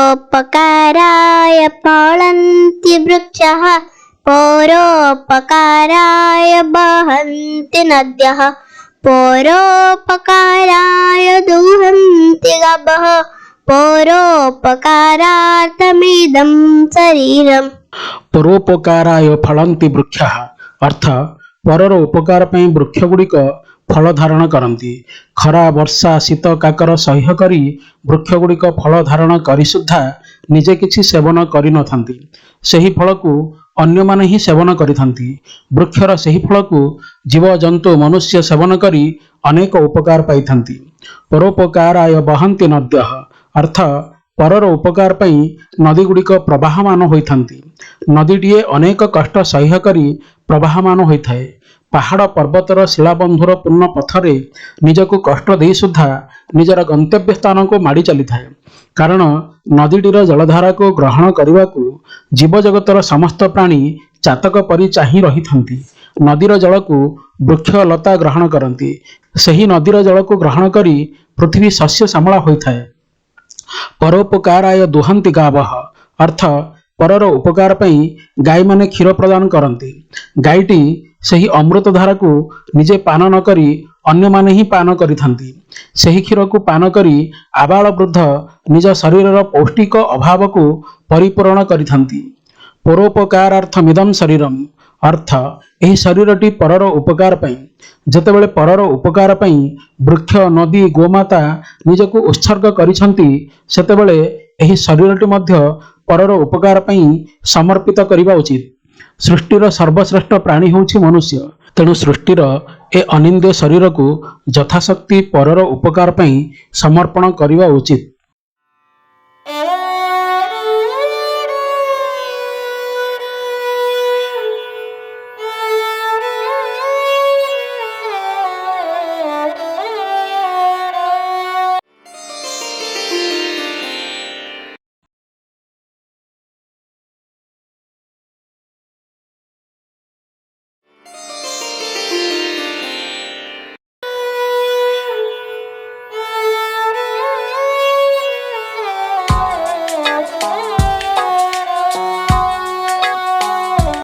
परोपकाराय फलन्ति वृक्षः परोपकाराय वहन्ति नद्यः परोपकाराय दुहन्ति गावः परोपकारार्थमिदं शरीरम्। परोपकाराय फलन्ति वृक्षः अर्थ परर उपकार ପାଇଁ वृक्ष गुड़िक फल धारण करती। खरा वर्षा शीत काकर सह्य करी वृक्ष गुड़िक फल धारण करी सुद्धा निजे किछि सेवन करि नथांती। सही फल को अन्य माने ही सेवन करिथांती। वृक्षर सही फल को जीव जंतु मनुष्य सेवन करी अनेक उपकार पाइथांती। परोपकाराय वहन्ति नद्यः अर्थ परर उपकार पई नदी गुड़िक प्रवाहमान होइथांती। नदीटीए अनेक कष्ट सह्य करी प्रवाहमान होइथाए। पहाड़ पर्वतर शिलाबंधुर पूर्ण पथरे निजको कष्ट दे सुद्धा निजर गंतव्य स्थान को माड़ी चली थाए। कारण नदीटीर जलधारा को ग्रहण करने को जीवजगतर समस्त प्राणी चातक परि चाही रही थांती। नदीर जल को वृक्ष लता ग्रहण करती। सही नदीर जल को ग्रहण करी पृथ्वी शस्य श्यामला होइथाए। परोपकाराय दुहन्ति गावः अर्थ परर उपकार पई गाय माने क्षीर प्रदान करती। गायटी सही अमृत धारा को निजे पान न करी अन्य माने ही पान करिथांती। सही क्षीर को पान करी आबाल वृद्ध निज शरीरर पौष्टिक अभाव को परिपूर्ण करिथांती। परोपकारार्थमिदं शरीरम् अर्थ एही शरीरटी परर उपकार पई। जेतेबेले परर उपकार पई वृक्ष नदी गोमाता निजको उत्सर्ग करिसंती सेतेबेले एही शरीरटी मध्य परर उपकार पई समर्पित करिबा उचित। सृष्टिर सर्वश्रेष्ठ प्राणी होउछि मनुष्य। तेणु सृष्टिर ए अनिंद्य शरीर को यथाशक्ति परर उपकार पई समर्पण करिबा उचित।